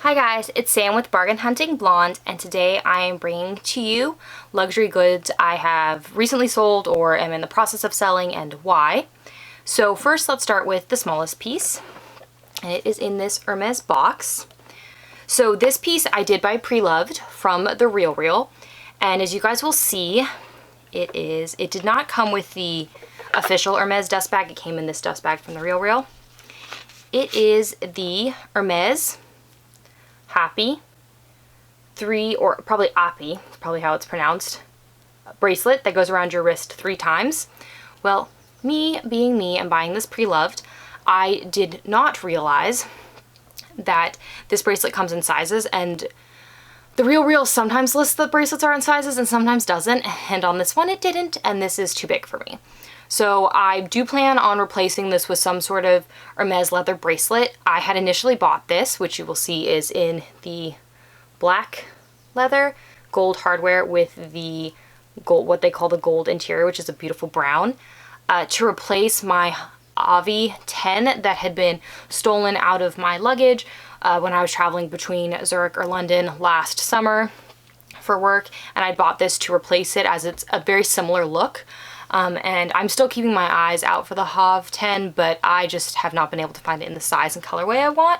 Hi guys, it's Sam with Bargain.hunting.blonde, and today I am bringing to you luxury goods I have recently sold or am in the process of selling and why. So first let's start with the smallest piece, and it is in this Hermes box. So this piece I did buy Preloved from the RealReal, and as you guys will see, it did not come with the official Hermes dust bag. It came in this dust bag from the RealReal. It is the Hermes Happy 3, or probably Appy, probably how it's pronounced, bracelet that goes around your wrist 3 times. Well, me being me and buying this Preloved, I did not realize that this bracelet comes in sizes, and the RealReal sometimes lists the bracelets are in sizes and sometimes doesn't, and on this one it didn't, and this is too big for me. So I do plan on replacing this with some sort of Hermes leather bracelet. I had initially bought this, which you will see is in the black leather, gold hardware with the gold, what they call the gold interior, which is a beautiful brown, to replace my Avi 10 that had been stolen out of my luggage when I was traveling between Zurich or London last summer for work, and I bought this to replace it as it's a very similar look. And I'm still keeping my eyes out for the Hav 10, but I just have not been able to find it in the size and colorway I want.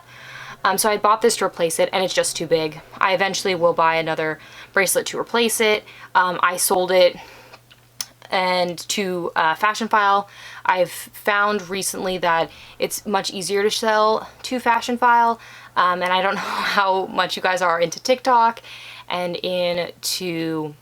So I bought this to replace it, and it's just too big. I eventually will buy another bracelet to replace it. I sold it and to Fashion File. I've found recently that it's much easier to sell to Fashion File, and I don't know how much you guys are into TikTok and into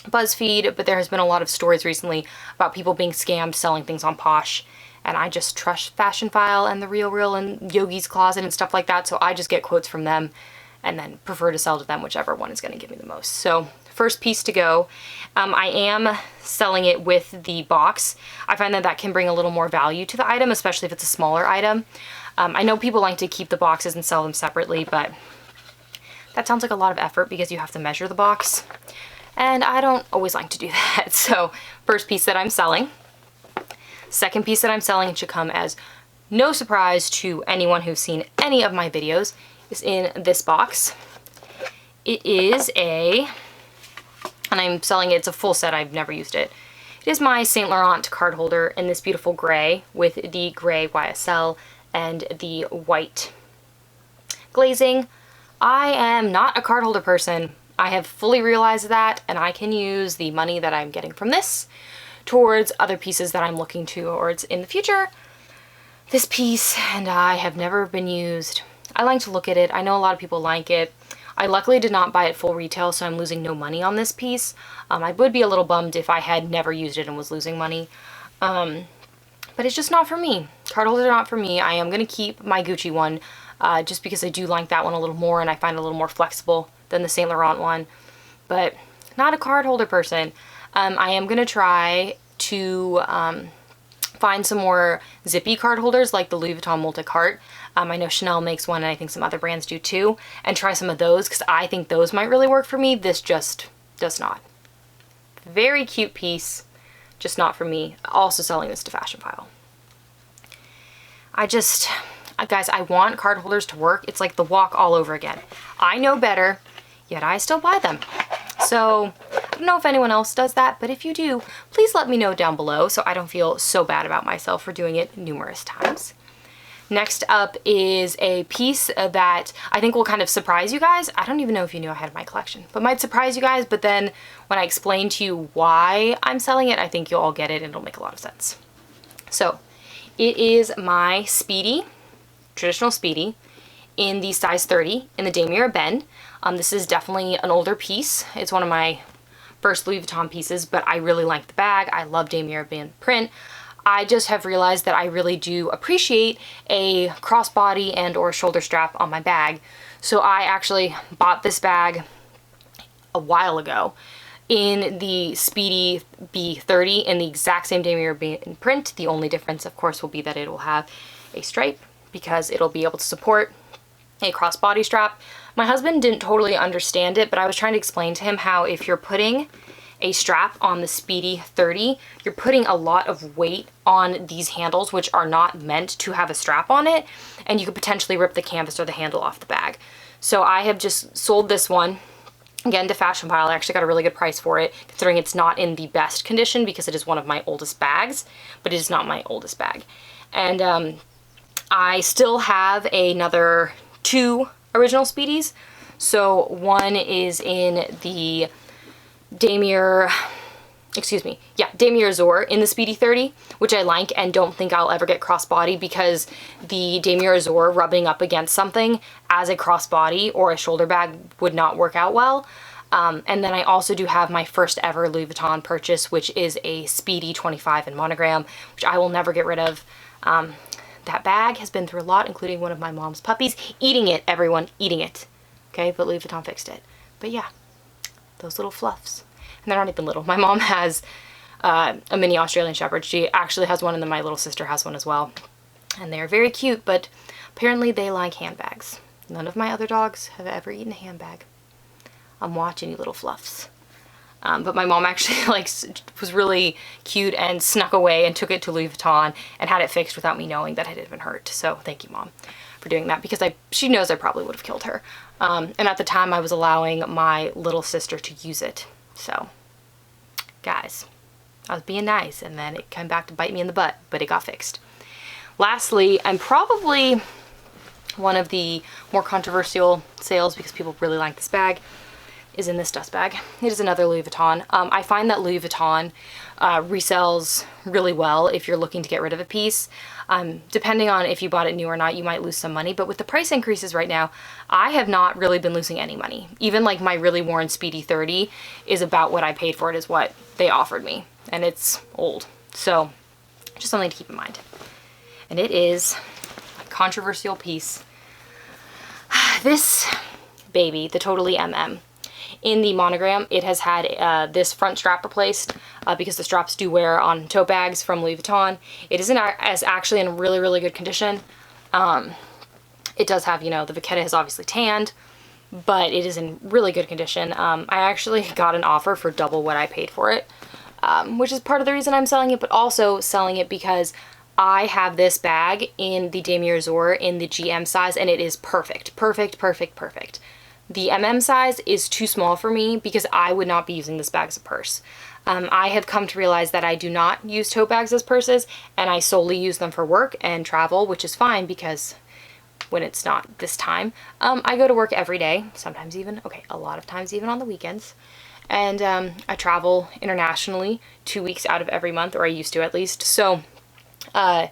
BuzzFeed, but there has been a lot of stories recently about people being scammed selling things on Posh, and I just trust Fashion File and the RealReal and Yogi's Closet and stuff like that, so I just get quotes from them and then prefer to sell to them whichever one is going to give me the most. So first piece to go. I am selling it with the box. I find that that can bring a little more value to the item, especially if it's a smaller item. I know people like to keep the boxes and sell them separately, but that sounds like a lot of effort because you have to measure the box, and I don't always like to do that. So first piece that I'm selling. Second piece that I'm selling, it should come as no surprise to anyone who's seen any of my videos, is in this box. It is and I'm selling it, it's a full set, I've never used it. It is my Saint Laurent card holder in this beautiful gray with the gray YSL and the white glazing. I am not a card holder person. I have fully realized that, and I can use the money that I'm getting from this towards other pieces that I'm looking towards in the future. This piece and I have never been used. I like to look at it. I know a lot of people like it. I luckily did not buy it full retail, so I'm losing no money on this piece. I would be a little bummed if I had never used it and was losing money. But it's just not for me. Card holders are not for me. I am going to keep my Gucci one just because I do like that one a little more, and I find it a little more flexible than the Saint Laurent one, but not a card holder person. I am going to try to find some more zippy card holders like the Louis Vuitton multi-cart. I know Chanel makes one, and I think some other brands do too, and try some of those because I think those might really work for me. This just does not. Very cute piece, just not for me. Also selling this to Fashion File. Guys, I want card holders to work. It's like the walk all over again. I know better, yet I still buy them. So I don't know if anyone else does that, but if you do, please let me know down below so I don't feel so bad about myself for doing it numerous times. Next up is a piece that I think will kind of surprise you guys. I don't even know if you knew I had my collection, but might surprise you guys, but then when I explain to you why I'm selling it, I think you'll all get it and it'll make a lot of sense. So it is my Speedy, traditional Speedy, in the size 30 in the Damier Ebene. This is definitely an older piece. It's one of my first Louis Vuitton pieces, but I really like the bag. I love Damier Ebene print. I just have realized that I really do appreciate a crossbody and or shoulder strap on my bag. So I actually bought this bag a while ago in the Speedy B30 in the exact same Damier Ebene print. The only difference, of course, will be that it will have a stripe because it'll be able to support a crossbody strap. My husband didn't totally understand it, but I was trying to explain to him how if you're putting a strap on the Speedy 30, you're putting a lot of weight on these handles, which are not meant to have a strap on it, and you could potentially rip the canvas or the handle off the bag. So I have just sold this one again to Fashion Pile. I actually got a really good price for it, considering it's not in the best condition because it is one of my oldest bags, but it is not my oldest bag. And I still have another 2 original Speedies. So one is in the Damier Azur in the Speedy 30, which I like and don't think I'll ever get crossbody because the Damier Azur rubbing up against something as a crossbody or a shoulder bag would not work out well. And then I also do have my first ever Louis Vuitton purchase, which is a Speedy 25 in monogram, which I will never get rid of. That bag has been through a lot, including one of my mom's puppies. Eating it, everyone, eating it. Okay, but Louis Vuitton fixed it. But yeah, those little fluffs. And they're not even little. My mom has a mini Australian Shepherd. She actually has one, and then my little sister has one as well. And they're very cute, but apparently they like handbags. None of my other dogs have ever eaten a handbag. I'm watching, you little fluffs. But my mom actually was really cute and snuck away and took it to Louis Vuitton and had it fixed without me knowing that it had been hurt. So thank you, Mom, for doing that, because she knows I probably would have killed her. And at the time I was allowing my little sister to use it. So guys, I was being nice, and then it came back to bite me in the butt, but it got fixed. Lastly, and probably one of the more controversial sales because people really like this bag, is in this dust bag. It is another Louis Vuitton. I find that Louis Vuitton resells really well if you're looking to get rid of a piece. Depending on if you bought it new or not, you might lose some money, but with the price increases right now, I have not really been losing any money. Even like my really worn Speedy 30 is about what I paid for it, is what they offered me, and it's old. So just something to keep in mind. And it is a controversial piece. This baby, the Totally MM. In the monogram, it has had this front strap replaced because the straps do wear on tote bags from Louis Vuitton. It isn't as actually in really, really good condition. It does have, you know, the vachetta is obviously tanned, but it is in really good condition. I actually got an offer for double what I paid for it, which is part of the reason I'm selling it, but also selling it because I have this bag in the Damier Azur in the GM size, and it is perfect. Perfect, perfect, perfect. The MM size is too small for me because I would not be using this bag as a purse. I have come to realize that I do not use tote bags as purses, and I solely use them for work and travel, which is fine because when it's not this time, I go to work every day, sometimes even, a lot of times even on the weekends. And I travel internationally 2 weeks out of every month, or I used to at least. So I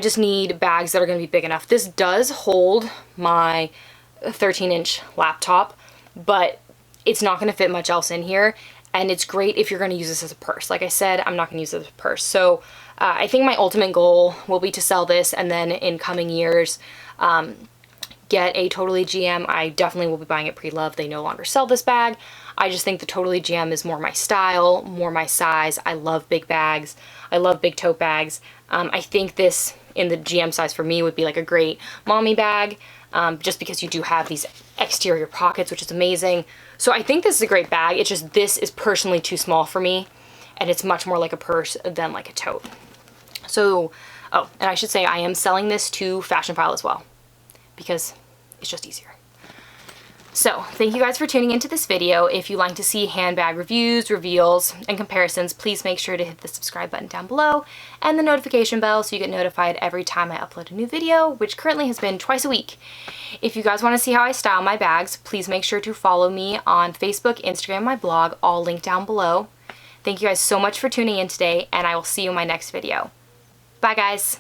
just need bags that are going to be big enough. This does hold my 13-inch laptop, but it's not going to fit much else in here, and it's great if you're going to use this as a purse. Like I said, I'm not going to use it as a purse. So I think my ultimate goal will be to sell this, and then in coming years get a Totally GM. I definitely will be buying it Preloved. They no longer sell this bag. I just think the Totally GM is more my style, more my size. I love big bags. I love big tote bags. I think this in the GM size for me would be like a great mommy bag. Just because you do have these exterior pockets, which is amazing. So I think this is a great bag. It's just this is personally too small for me, and it's much more like a purse than like a tote. So, oh, and I should say I am selling this to Fashion Pile as well because it's just easier. So thank you guys for tuning into this video. If you like to see handbag reviews, reveals, and comparisons, please make sure to hit the subscribe button down below and the notification bell so you get notified every time I upload a new video, which currently has been twice a week. If you guys want to see how I style my bags, please make sure to follow me on Facebook, Instagram, my blog, all linked down below. Thank you guys so much for tuning in today, and I will see you in my next video. Bye guys!